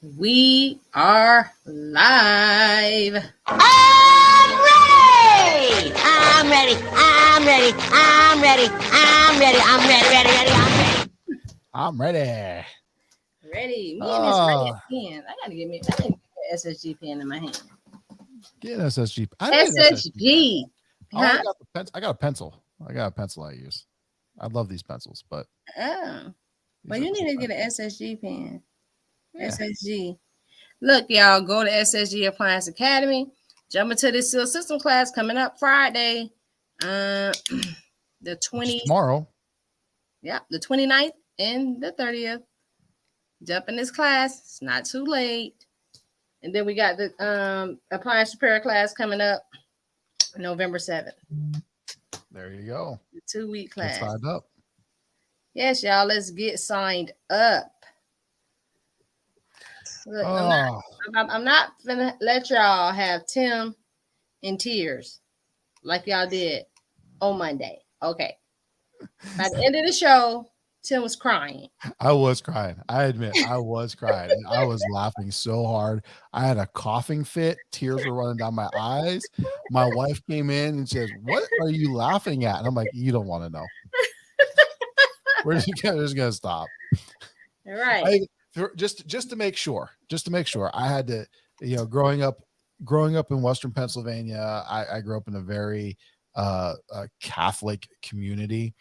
We are live. I'm ready. I'm ready. I'm ready. I'm ready. I'm ready. I'm ready. Ready. Ready. I'm ready. I'm ready. Ready. Me and Miss Ready pen. I gotta get me an SSG pen in my hand. Get an SSG. SSG. Oh, I got the pencil. I got a pencil. I got a pencil I use. I love these pencils, but well, you need to get an SSG pen. Yeah. SSG. Look, y'all, go to SSG Appliance Academy. Jump into this Seal System class coming up Friday. The 20th. Tomorrow. Yeah, the 29th and the 30th. Jump in this class. It's not too late. And then we got the appliance repair class coming up November 7th. There you go. The 2-week class. Get signed up. Yes, y'all. Let's get signed up. Look, I'm not gonna let y'all have Tim in tears like y'all did on Monday. Okay. By the end of the show, Tim was crying. I was crying. I admit I was crying. And I was laughing so hard. I had a coughing fit. Tears were running down my eyes. My wife came in and says, "What are you laughing at?" And I'm like, "You don't want to know. We're just gonna stop." All right. Just to make sure, I had to, growing up in Western Pennsylvania, I grew up in a very Catholic community,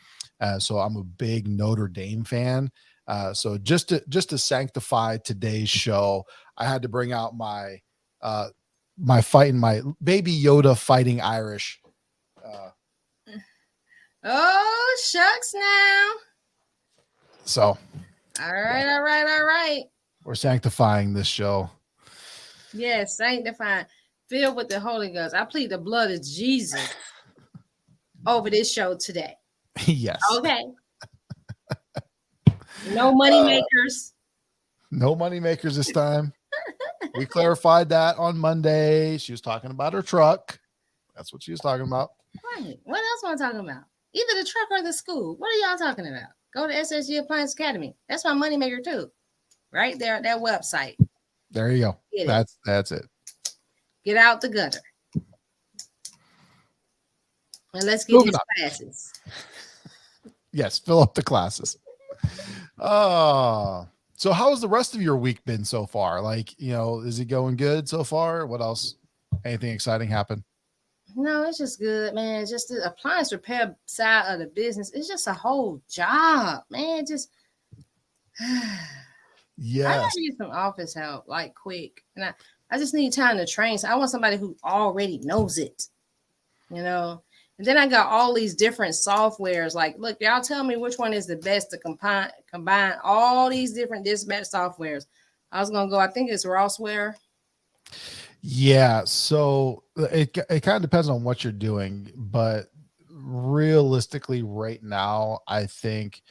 so I'm a big Notre Dame fan. So just to sanctify today's show, I had to bring out my baby Yoda fighting Irish. Oh shucks now. So. All right. We're sanctifying this show. Yes, sanctifying. Filled with the Holy Ghost. I plead the blood of Jesus over this show today. Yes. Okay. No money makers. No money makers this time. We clarified that on Monday. She was talking about her truck. That's what she was talking about. Right. What else am I talking about? Either the truck or the school. What are y'all talking about? Go to SSG Appliance Academy. That's my moneymaker too. Right there at that website. There you go. That's it. Get out the gutter. And let's get these classes. Yes, fill up the classes. So how's the rest of your week been so far? Like, is it going good so far? What else? Anything exciting happen? No, it's just good, man. Just the appliance repair side of the business. It's just a whole job, man. Just yes. I need some office help, like quick. And I just need time to train. So I want somebody who already knows it, And then I got all these different softwares. Like, look, y'all tell me which one is the best to combine all these different dispatch softwares. I was gonna go. I think it's Rossware. Yeah, so it kind of depends on what you're doing, but realistically right now, I think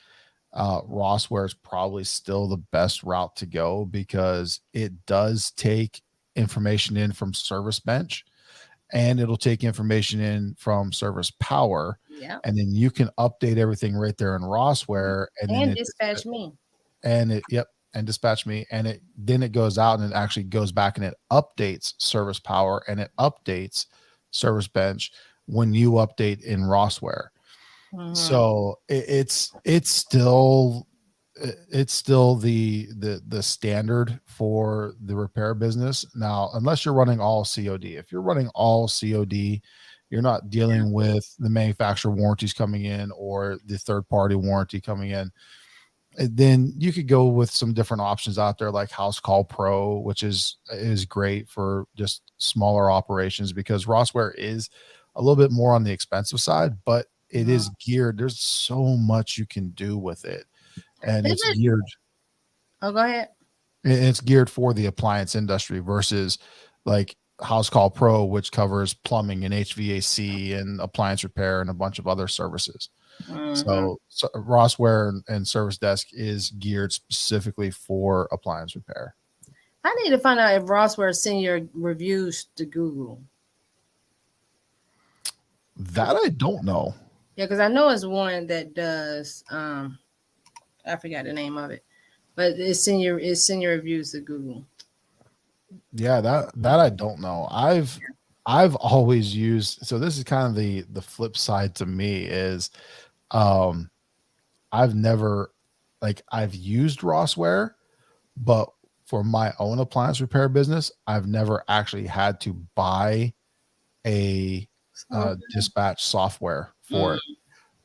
Rossware is probably still the best route to go because it does take information in from Service Bench and it'll take information in from Service Power. Yeah. And then you can update everything right there in Rossware and then dispatch me. And dispatch me, and it goes out and it actually goes back and it updates Service Power and it updates Service Bench when you update in Rossware. Mm-hmm. So it's still the standard for the repair business now, unless you're running all COD. If you're running all COD, you're not dealing with the manufacturer warranties coming in or the third party warranty coming in. Then you could go with some different options out there like House Call Pro, which is great for just smaller operations because Rossware is a little bit more on the expensive side, but it is geared. There's so much you can do with it. And it's geared. Oh, go ahead. It's geared for the appliance industry versus like House Call Pro, which covers plumbing and HVAC and appliance repair and a bunch of other services. Mm-hmm. So Rossware and Service Desk is geared specifically for appliance repair. I need to find out if Rossware send your reviews to Google. That I don't know. Yeah, because I know it's one that does. I forgot the name of it, but it's send your reviews to Google. Yeah, that I don't know. I've always used, so this is kind of the flip side to me is um I've never, like, I've used Rossware, but for my own appliance repair business, I've never actually had to buy a dispatch software for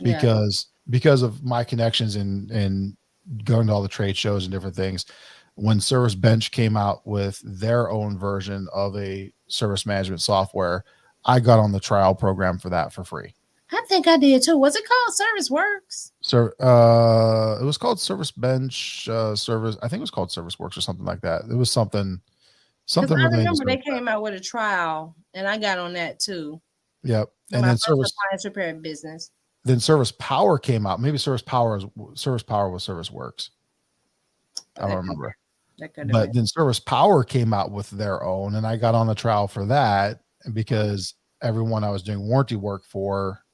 Mm, it yeah. because of my connections and going to all the trade shows and different things. When Service Bench came out with their own version of a service management software, I got on the trial program for that for free. I think I did too. Was it called Service Works? So it was called Service Bench Service. I think it was called Service Works or something like that. It was something Because I related to remember they Service came out with a trial, and I got on that too. Yep. In And my then first appliance repair business. Service Power came out. Maybe Service Power was Service Works. I don't remember. But then Service Power came out with their own, and I got on the trial for that because everyone I was doing warranty work for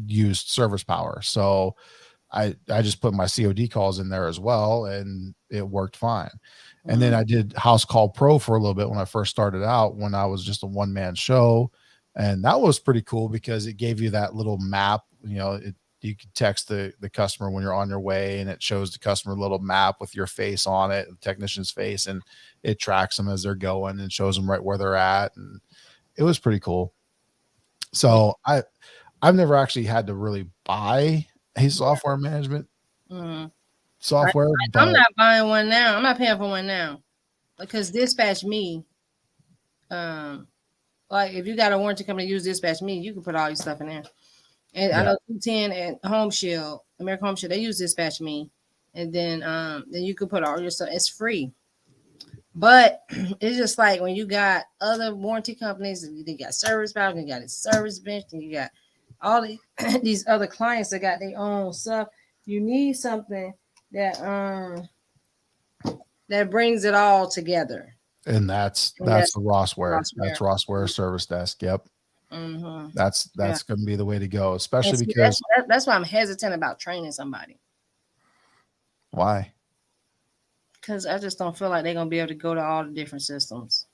used Service Power. So I just put my COD calls in there as well, and it worked fine. And then I did House Call Pro for a little bit when I first started out, when I was just a one-man show. And that was pretty cool because it gave you that little map. You know, you could text the customer when you're on your way, and it shows the customer a little map with your face on it, the technician's face, and it tracks them as they're going and shows them right where they're at. And it was pretty cool. So I've never actually had to really buy a software management software. I'm not buying one now. I'm not paying for one now because Dispatch Me, like if you got a warranty company use Dispatch Me, you can put all your stuff in there. And I know 210 and Home Shield, American Home Shield, they use Dispatch Me, and then you can put all your stuff. It's free, but it's just like when you got other warranty companies, you got Service Power, you got a Service Bench, and you got all these other clients that got their own stuff. You need something that that brings it all together. And that's the Rossware. That's Rossware Service Desk. Yep. Mm-hmm. That's going to be the way to go, especially because that's why I'm hesitant about training somebody. Why? Because I just don't feel like they're going to be able to go to all the different systems.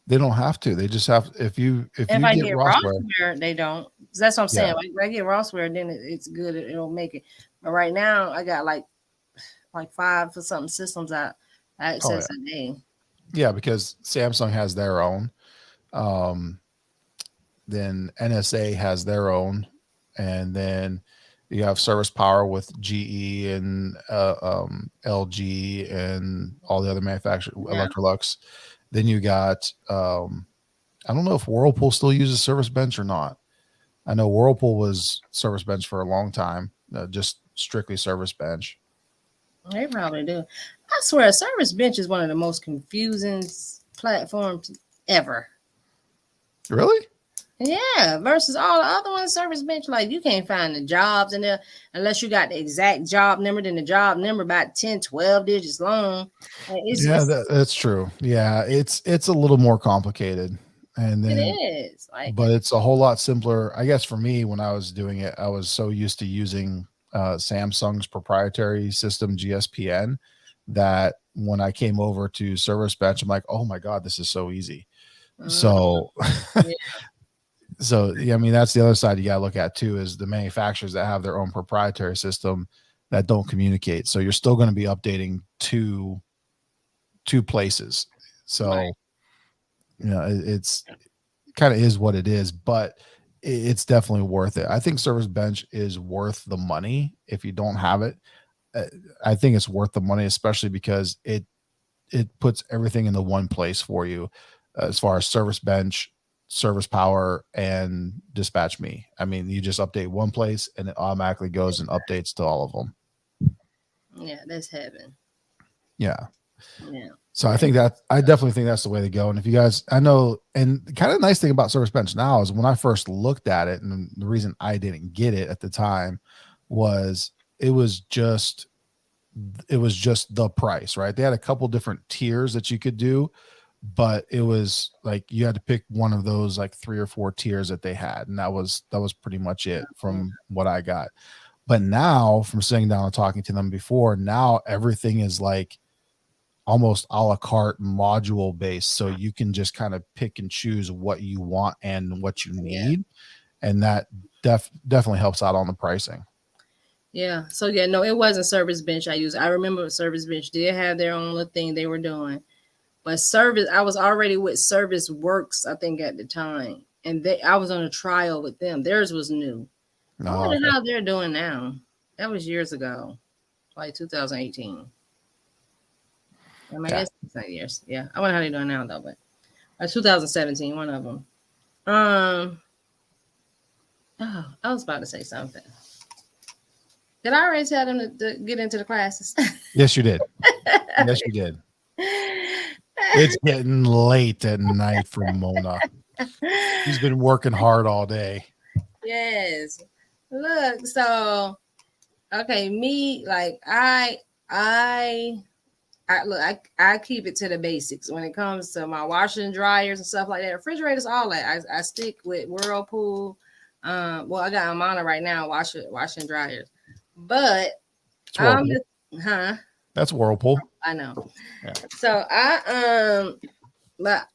They don't have to. They just have. If you get Rossware, they don't. That's what I'm saying. Like, if I get Rossware, then it's good. It'll make it. But right now, I got like 5 for something systems I access a day. Yeah, because Samsung has their own. Then NSA has their own, and then you have Service Power with GE and LG and all the other manufacturers, Electrolux. Then you got I don't know if Whirlpool still uses Service Bench or not. I know Whirlpool was Service Bench for a long time, just strictly Service Bench. They probably do. I swear, Service Bench is one of the most confusing platforms ever. Really? Yeah, versus all the other ones, Service Bench, like you can't find the jobs in there unless you got the exact job number. Then the job number about 10, 12 digits long. That's true. Yeah, it's a little more complicated. And then it is, but it's a whole lot simpler. I guess for me, when I was doing it, I was so used to using Samsung's proprietary system, GSPN, that when I came over to Service Bench, I'm like, oh my God, this is so easy. So I mean, that's the other side you got to look at too, is the manufacturers that have their own proprietary system that don't communicate. So you're still going to be updating two places. So, it's kind of is what it is, but it's definitely worth it. I think Service Bench is worth the money. If you don't have it, I think it's worth the money, especially because it puts everything in the one place for you, as far as Service Bench, Service Power, and Dispatch Me. I mean, you just update one place and it automatically goes and updates to all of them. Yeah, that's heaven. Yeah. So I definitely think that's the way to go. And if you guys, I know, and the kind of nice thing about Service Bench now is when I first looked at it, and the reason I didn't get it at the time was it was just the price, right? They had a couple different tiers that you could do, but it was like you had to pick one of those like 3 or 4 tiers that they had, and that was pretty much it from what I got. But now, from sitting down and talking to them before, now everything is like almost a la carte module based, so you can just kind of pick and choose what you want and what you need, and that definitely helps out on the pricing. Yeah. So yeah, no, it wasn't Service Bench I used. I remember Service Bench did have their own little thing they were doing, but I was already with Service Works, I think, at the time, and I was on a trial with them. Theirs was new. I wonder how they're doing now. That was years ago, like 2018. I mean, I guess it's not years. Yeah, I wonder how they're doing now though, but 2017, one of them. Oh, I was about to say something. Did I already tell them to get into the classes? Yes, you did. Yes, you did. It's getting late at night for Mona. She's been working hard all day. Yes. Look, so okay, me, like I keep it to the basics when it comes to my washers and dryers and stuff like that. Refrigerators, all that. I stick with Whirlpool. Well, I got Amana right now, washing dryers. But that's Whirlpool. I know. Yeah. So but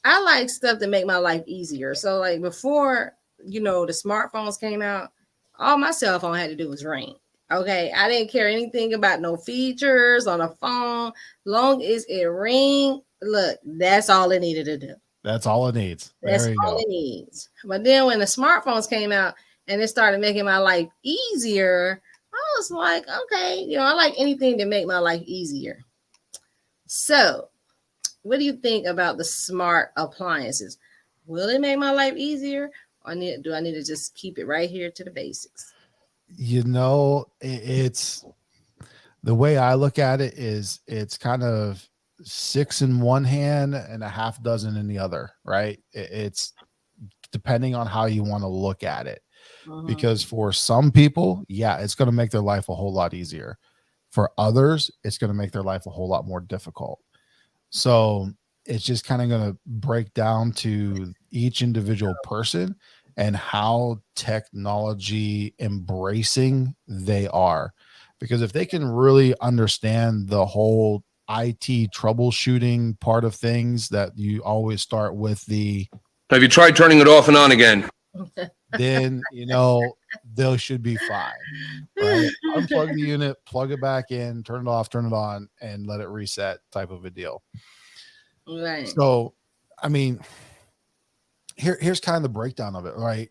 I like stuff to make my life easier. So like before, the smartphones came out, all my cell phone had to do was ring. Okay, I didn't care anything about no features on a phone. Long as it ring, look, that's all it needed to do. That's all it needs. That's all it needs. But then when the smartphones came out and it started making my life easier, I was like, okay, I like anything to make my life easier. So, what do you think about the smart appliances? Will it make my life easier, or do I need to just keep it right here to the basics? It's the way I look at it is it's kind of 6 in one hand and a half dozen in the other, right? It's depending on how you want to look at it. Because for some people, it's going to make their life a whole lot easier. For others, it's going to make their life a whole lot more difficult. So it's just kind of going to break down to each individual person and how technology embracing they are. Because if they can really understand the whole IT troubleshooting part of things, that you always start with have you tried turning it off and on again? Then they should be fine, right? Unplug the unit, plug it back in, turn it off, turn it on, and let it reset, type of a deal. Right. So I mean, here's kind of the breakdown of it, right?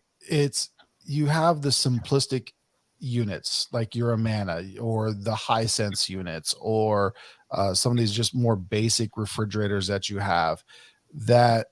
You have the simplistic units like your Amana or the Hisense units, or some of these just more basic refrigerators that you have, that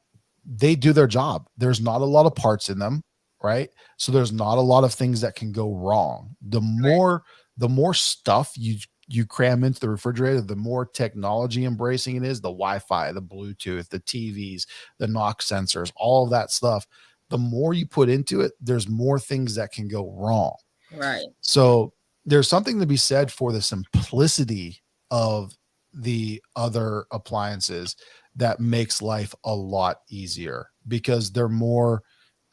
they do their job. There's not a lot of parts in them, right? So there's not a lot of things that can go wrong. The more stuff you cram into the refrigerator, the more technology embracing it is, the Wi-Fi, the Bluetooth, the TVs, the knock sensors, all of that stuff. The more you put into it, there's more things that can go wrong. Right. So there's something to be said for the simplicity of the other appliances that makes life a lot easier, because they're more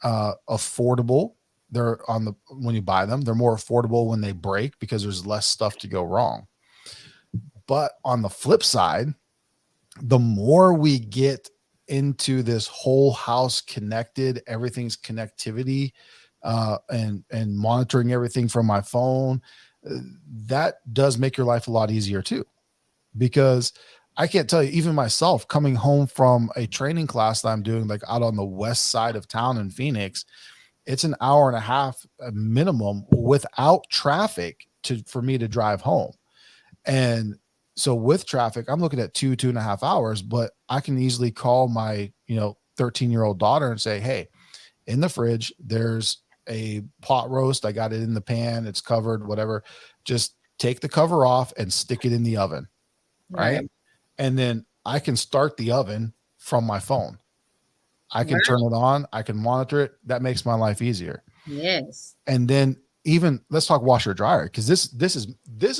affordable. When you buy them, they're more affordable when they break because there's less stuff to go wrong. But on the flip side, the more we get into this whole house connected, everything's connectivity, and monitoring everything from my phone, that does make your life a lot easier too. Because I can't tell you, even myself, coming home from a training class that I'm doing like out on the west side of town in Phoenix, it's an hour and a half minimum without traffic for me to drive home. And so with traffic, I'm looking at 2.5 hours, but I can easily call my 13-year-old daughter and say, hey, in the fridge, there's a pot roast. I got it in the pan. It's covered, whatever. Just take the cover off and stick it in the oven. Right. And then I can start the oven from my phone. I can turn it on. I can monitor it. That makes my life easier. Yes. And then even let's talk washer dryer, because this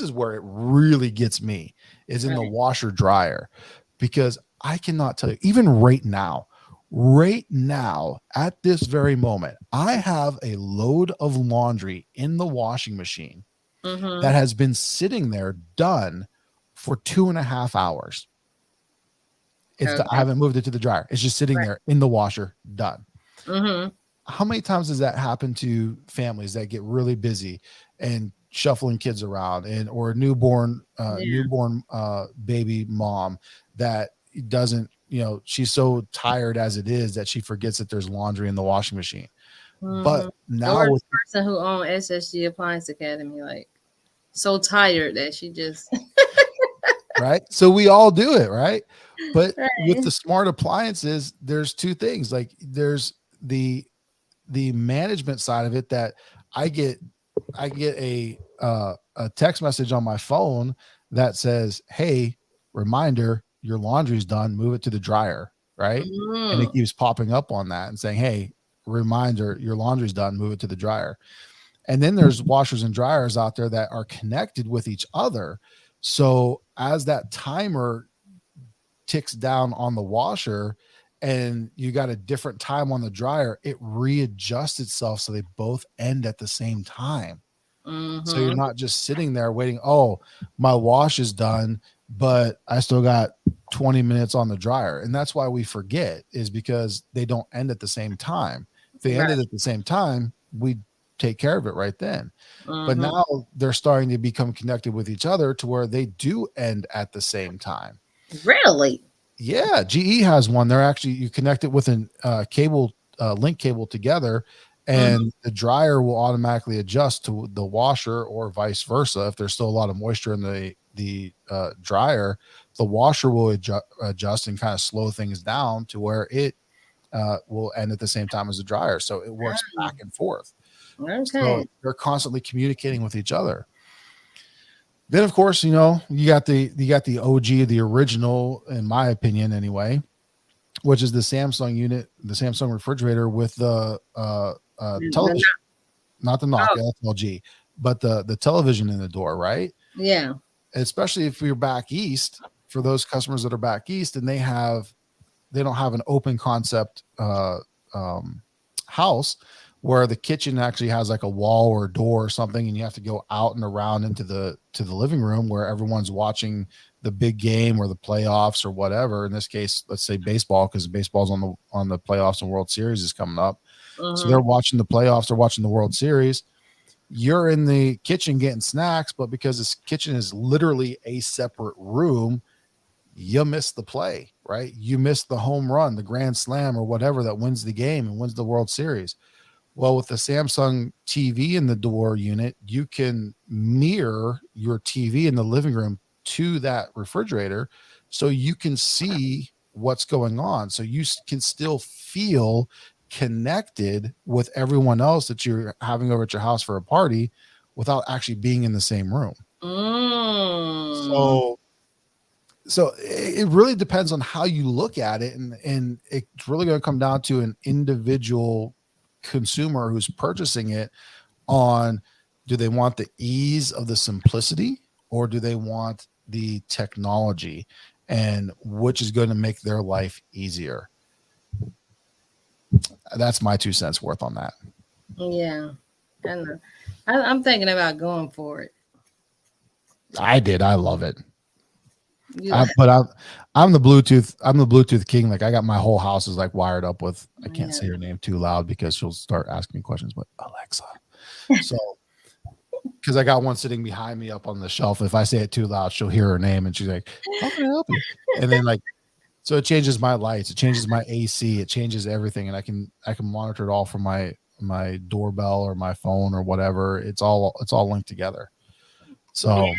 is where it really gets me, is in the washer dryer, because I cannot tell you, even right now at this very moment, I have a load of laundry in the washing machine that has been sitting there done for 2.5 hours. Okay. I haven't moved it to the dryer. It's just sitting there in the washer, done. Mm-hmm. How many times does that happen to families that get really busy and shuffling kids around, and or a newborn baby mom that doesn't, she's so tired as it is that she forgets that there's laundry in the washing machine. Mm-hmm. But now or with the person who owned SSG Appliance Academy, like so tired that she just right. So we all do it, right? But right. with the smart appliances, there's two things. Like there's the management side of it that I get a text message on my phone that says, "Hey, reminder, your laundry's done. Move it to the dryer." Right. And it keeps popping up on that and saying, "Hey, reminder, your laundry's done. Move it to the dryer." And then there's washers and dryers out there that are connected with each other. So as that timer ticks down on the washer and you got a different time on the dryer, it readjusts itself so they both end at the same time. So you're not just sitting there waiting, oh, my wash is done, but I still got 20 minutes on the dryer. And that's why we forget, is because they don't end at the same time. If they ended at the same time, we'd take care of it right then. But now they're starting to become connected with each other to where they do end at the same time. Really? Yeah, GE has one. They're actually, you connect it with a cable, link cable together, and the dryer will automatically adjust to the washer, or vice versa. If there's still a lot of moisture in the dryer, the washer will adjust and kind of slow things down to where it will end at the same time as the dryer. So it works back and forth. Okay. So they're constantly communicating with each other. Then, of course, you got the OG, the original, in my opinion, anyway, which is the Samsung unit, the Samsung refrigerator with the television, not the knock, that's LG, but the television in the door, right? Yeah. Especially if you're back east, for those customers that are back east and they don't have an open concept house where the kitchen actually has like a wall or a door or something, and you have to go out and around into the living room where everyone's watching the big game or the playoffs or whatever. In this case, let's say baseball, because baseball's on the playoffs and World Series is coming up. So they're watching the playoffs, they're watching the World Series. You're in the kitchen getting snacks, but because this kitchen is literally a separate room, you miss the play, right? You miss the home run, the grand slam, or whatever that wins the game and wins the World Series. Well, with the Samsung TV in the door unit, you can mirror your TV in the living room to that refrigerator, so you can see what's going on. So you can still feel connected with everyone else that you're having over at your house for a party without actually being in the same room. So it really depends on how you look at it, and it's really going to come down to an individual consumer who's purchasing it on, do they want the ease of the simplicity, or do they want the technology, and which is going to make their life easier? That's my 2 cents worth on that. Yeah. I know. I'm thinking about going for it. I love it. But I'm the Bluetooth king. Like, I got my whole house is like wired up with, I can't say her name too loud because she'll start asking me questions, but Alexa. So, because I got one sitting behind me up on the shelf. If I say it too loud, she'll hear her name and she's like, how can I help you? And then so it changes my lights, it changes my AC, it changes everything. And I can monitor it all from my doorbell or my phone or whatever. It's all linked together. So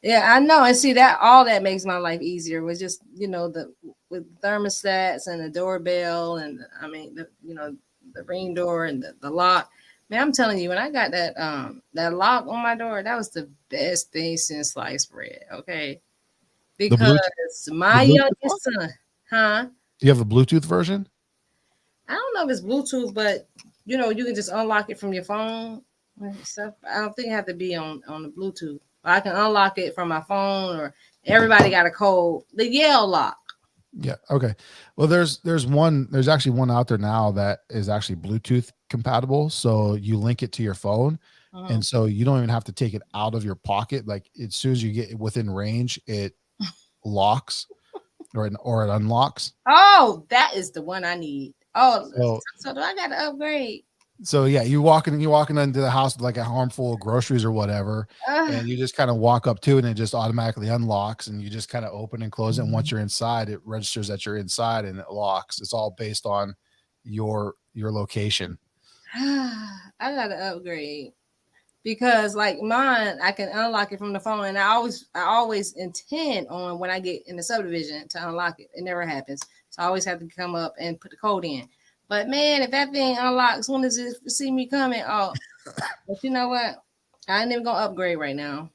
yeah, I know. And see, that all that makes my life easier was just, with thermostats and the doorbell, and the ring door and the lock. Man, I'm telling you, when I got that lock on my door, that was the best thing since sliced bread. Okay. Because my youngest son, do you have a Bluetooth version? I don't know if it's Bluetooth, but you can just unlock it from your phone and stuff. I don't think it have to be on the Bluetooth. I can unlock it from my phone, or everybody got a code. The Yale lock. Yeah. Okay. Well, there's actually one out there now that is actually Bluetooth compatible. So you link it to your phone And so you don't even have to take it out of your pocket. Like as soon as you get within range, it locks or it unlocks. Oh, that is the one I need. Oh, So, so do I got to upgrade? so yeah, you're walking into the house with like a armful of groceries or whatever, and you just kind of walk up to it and it just automatically unlocks, and you just kind of open and close it. And once you're inside, it registers that you're inside and it locks. It's all based on your location. I got to upgrade. Because like mine, I can unlock it from the phone, and I always intend on when I get in the subdivision to unlock it. It never happens, so I always have to come up and put the code in. But man, if that thing unlocks, as soon as it see me coming, but you know what? I ain't even gonna upgrade right now.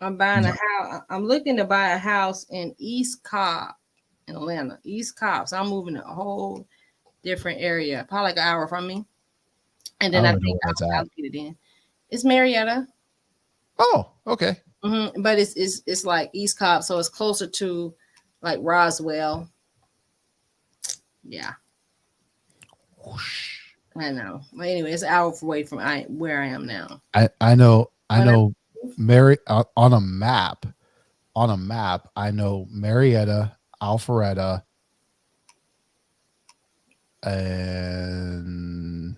I'm buying a house. I'm looking to buy a house in East Cobb, in Atlanta, East Cobb. So I'm moving to a whole different area, probably like an hour from me, and then I think I'll get it in. It's Marietta. Oh, okay. But it's like East Cobb, so it's closer to like Roswell. Yeah. Whoosh. I know. But anyway, it's an hour away from where I am now. I know Mary on a map. I know Marietta, Alpharetta, and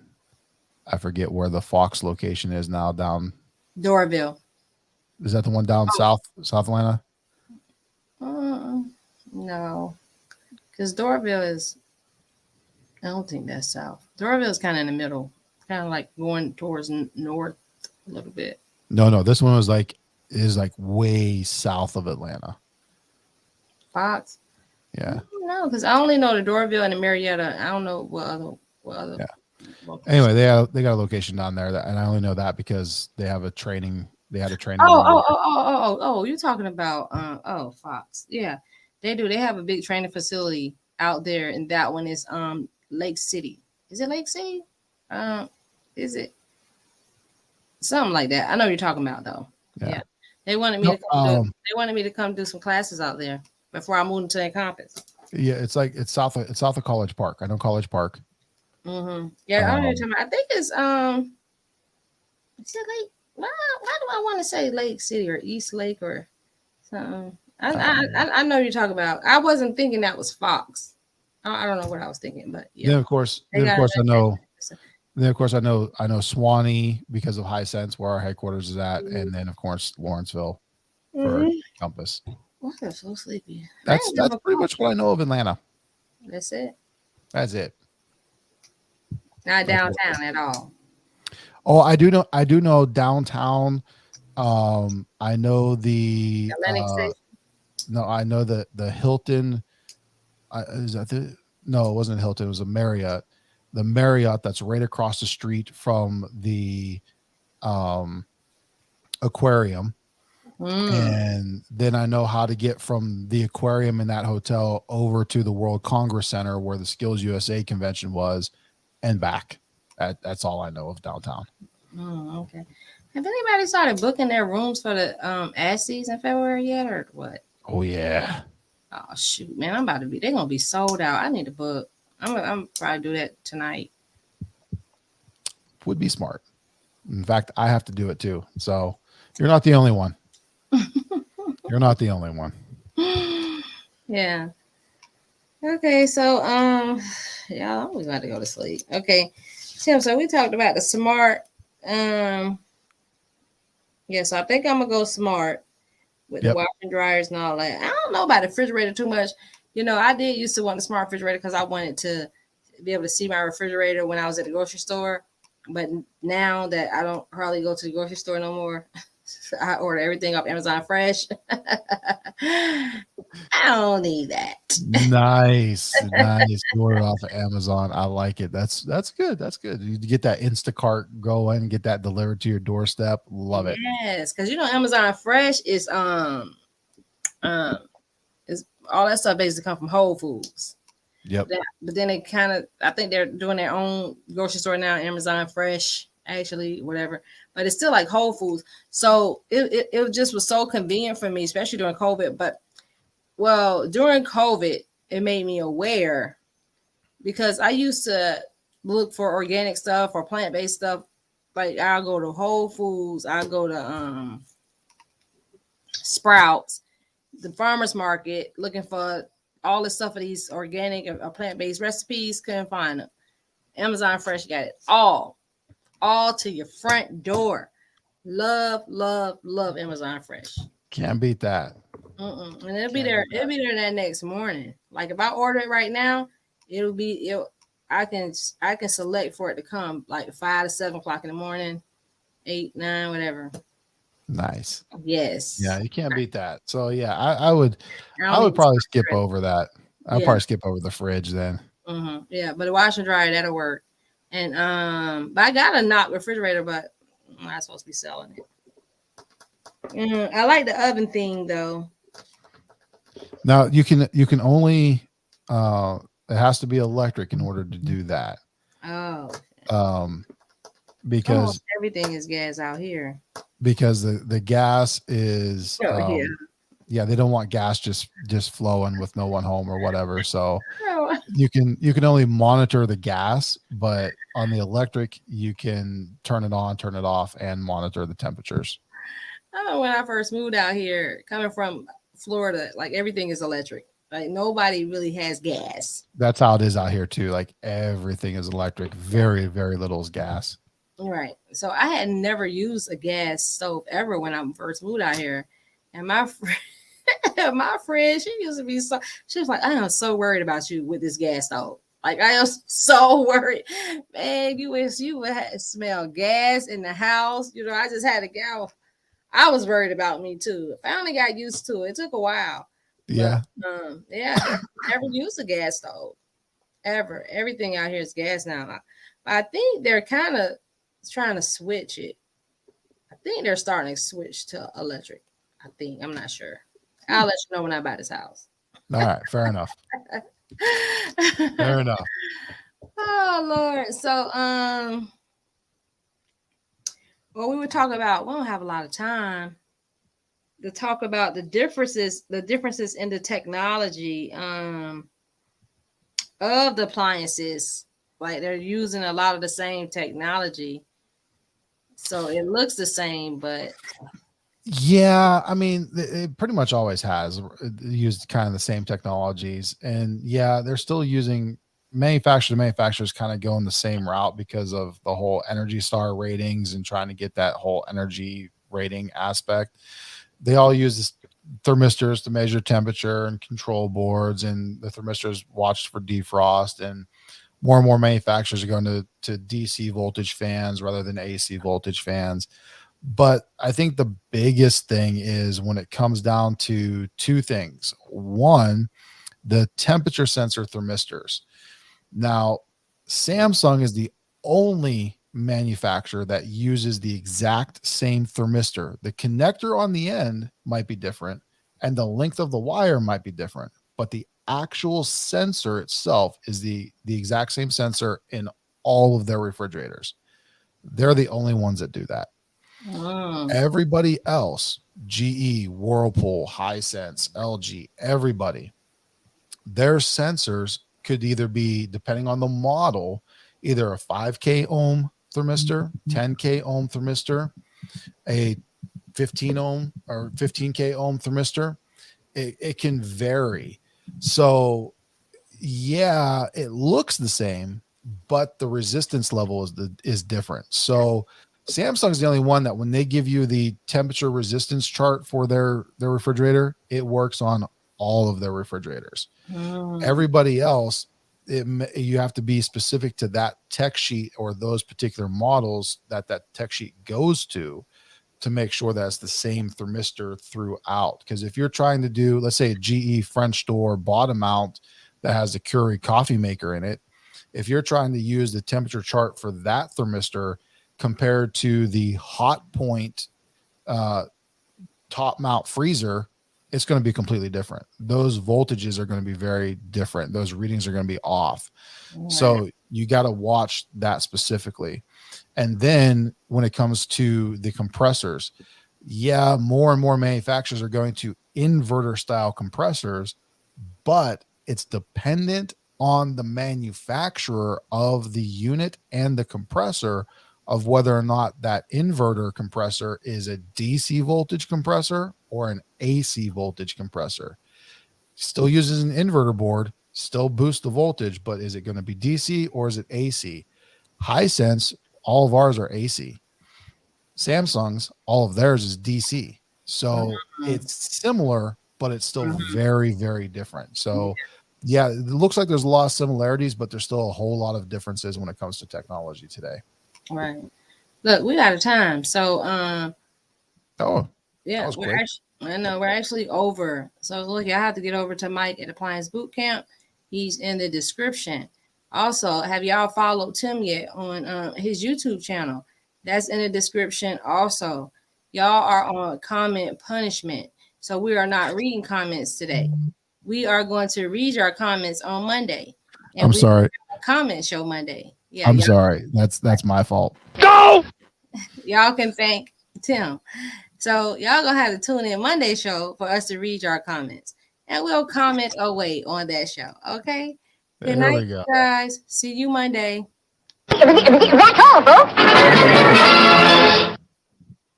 I forget where the Fox location is now. Down Doraville. Is that the one down South Atlanta? No, because Doraville is. I don't think that's south. Doraville is kind of in the middle, kind of like going towards north a little bit. No. This one is way south of Atlanta. Fox. Yeah. No, because I only know the Doraville and the Marietta. I don't know what other. Yeah. Anyway, they got a location down there, and I only know that because they have a training. They had a training. Oh! You're talking about Fox. Yeah, they do. They have a big training facility out there, and that one is Lake City. Is it Lake City? Is it something like that? I know what you're talking about though. Yeah. They wanted me to come do some classes out there before I moved into Encompass. Yeah, it's south of College Park. I know College Park. Mm-hmm. Yeah, I know what you're talking about. I think it's is it Lake? Why do I want to say Lake City or East Lake or something? I know you're talking about. I wasn't thinking that was Fox. I don't know what I was thinking, but yeah. Then of course I know Swanee because of High Sense, where our headquarters is at, and then of course Lawrenceville for Encompass. Why am so sleepy? That's pretty much what I know of Atlanta. That's it. Not downtown at all. Oh, I do know downtown. I know the Atlantic Station. No, I know the Hilton. Is that it wasn't Hilton. It was a Marriott. The Marriott that's right across the street from the aquarium. And then I know how to get from the aquarium in that hotel over to the World Congress Center where the Skills USA convention was, and back. That's all I know of downtown. Oh, okay. Have anybody started booking their rooms for the ASCIIs in February yet, or what? Oh yeah. Oh shoot, man! They're gonna be sold out. I need to book. I'm probably do that tonight. Would be smart. In fact, I have to do it too. So you're not the only one. You're not the only one. Yeah. Okay, so y'all, we got to go to sleep. Okay, Tim. So we talked about the smart. So I think I'm gonna go smart with the washer and dryers and all that. I don't know about the refrigerator too much. You know, I did used to want a smart refrigerator because I wanted to be able to see my refrigerator when I was at the grocery store. But now that I don't hardly go to the grocery store no more, I order everything off Amazon Fresh. I don't need that. Nice. You order off of Amazon. I like it. That's good. That's good. You get that Instacart going, get that delivered to your doorstep. Love it. Yes, because Amazon Fresh is all that stuff basically come from Whole Foods. Yep. But then they I think they're doing their own grocery store now, Amazon Fresh, actually, whatever. But it's still like Whole Foods. So it just was so convenient for me, especially during COVID. But during COVID, it made me aware because I used to look for organic stuff or plant-based stuff Like I'll go to Whole Foods, I'll go to Sprouts, the farmers market, looking for all this stuff for these organic or plant-based recipes. Couldn't find them. Amazon Fresh got it all to your front door. Love Amazon Fresh. Can't beat that. And it'll be there. It'll be there that next morning. Like if I order it right now, I can select for it to come like 5 to 7 o'clock in the morning, 8, 9, whatever. Nice. Yes. Yeah, you can't beat that. So yeah, I would probably skip over that. I'll probably skip over the fridge then. Yeah, but the wash and dryer, that'll work. And but I got a knock refrigerator, but I'm not supposed to be selling it. I like the oven thing though. Now you can only it has to be electric in order to do that. Oh. Because almost everything is gas out here. Because the gas is yeah, they don't want gas just flowing with no one home or whatever. So you can only monitor the gas, but on the electric you can turn it on, turn it off, and monitor the temperatures. When I first moved out here, coming from Florida, like everything is electric. Like nobody really has gas. That's how it is out here too. Like everything is electric. Very, very little is gas. Right. So I had never used a gas stove ever when I first moved out here. And my friend, she used to be she was like, I am so worried about you with this gas stove. Like I am so worried. Man, you would smell gas in the house. You know, I just had to go. I was worried about me too. I finally got used to it. It took a while. Yeah. But, never used a gas stove ever. Everything out here is gas now. I think they're kind of trying to switch it. I think they're starting to switch to electric. I'm not sure. I'll let you know when I buy this house. All right, fair enough. Fair enough. Oh Lord. So we were talking about, we don't have a lot of time to talk about the differences in the technology of the appliances. Like they're using a lot of the same technology. So it looks the same, but yeah, I mean, it pretty much always has used kind of the same technologies. And yeah, they're still using manufacturers kind of going the same route because of the whole Energy Star ratings and trying to get that whole energy rating aspect. They all use this thermistors to measure temperature and control boards, and the thermistors watched for defrost, and more manufacturers are going to DC voltage fans rather than AC voltage fans. But I think the biggest thing is when it comes down to two things. One, the temperature sensor thermistors. Now, Samsung is the only manufacturer that uses the exact same thermistor. The connector on the end might be different and the length of the wire might be different, but the actual sensor itself is the exact same sensor in all of their refrigerators. They're the only ones that do that. Everybody else, GE, Whirlpool, Hisense, LG, everybody, their sensors could either be, depending on the model, either a 5K ohm thermistor, 10K ohm thermistor, a 15 ohm or 15K ohm thermistor. It can vary. So yeah, it looks the same, but the resistance level is different. So Samsung's the only one that when they give you the temperature resistance chart for their refrigerator, it works on all of their refrigerators. Everybody else, you have to be specific to that tech sheet or those particular models that tech sheet goes to make sure that's the same thermistor throughout. Because if you're trying to do, let's say, a GE French door bottom mount that has a Keurig coffee maker in it, if you're trying to use the temperature chart for that thermistor compared to the hot point top mount freezer, it's going to be completely different. Those voltages are going to be very different. Those readings are going to be off. Right. So you got to watch that specifically. And then when it comes to the compressors, yeah, more and more manufacturers are going to inverter style compressors, but it's dependent on the manufacturer of the unit and the compressor of whether or not that inverter compressor is a DC voltage compressor or an AC voltage compressor. Still uses an inverter board, still boosts the voltage, but is it going to be DC or is it AC? Hisense, all of ours are AC. Samsung's, all of theirs is DC. So it's similar, but it's still very, very different. So yeah, it looks like there's a lot of similarities, but there's still a whole lot of differences when it comes to technology today. Right. Look, we out of time. So Oh, yeah, that was quick. I know we're actually over. So look, I have to get over to Mike at Appliance Bootcamp. He's in the description. Also, have y'all followed Tim yet on his YouTube channel? That's in the description also. Y'all are on comment punishment. So we are not reading comments today. We are going to read your comments on Monday. And I'm sorry. Comment show Monday. Yeah, I'm sorry. That's my fault. y'all can thank Tim. So y'all gonna have to tune in Monday show for us to read your comments. And we'll comment away on that show. Okay. Good There night, we go. guys. See you Monday. That's all, folks.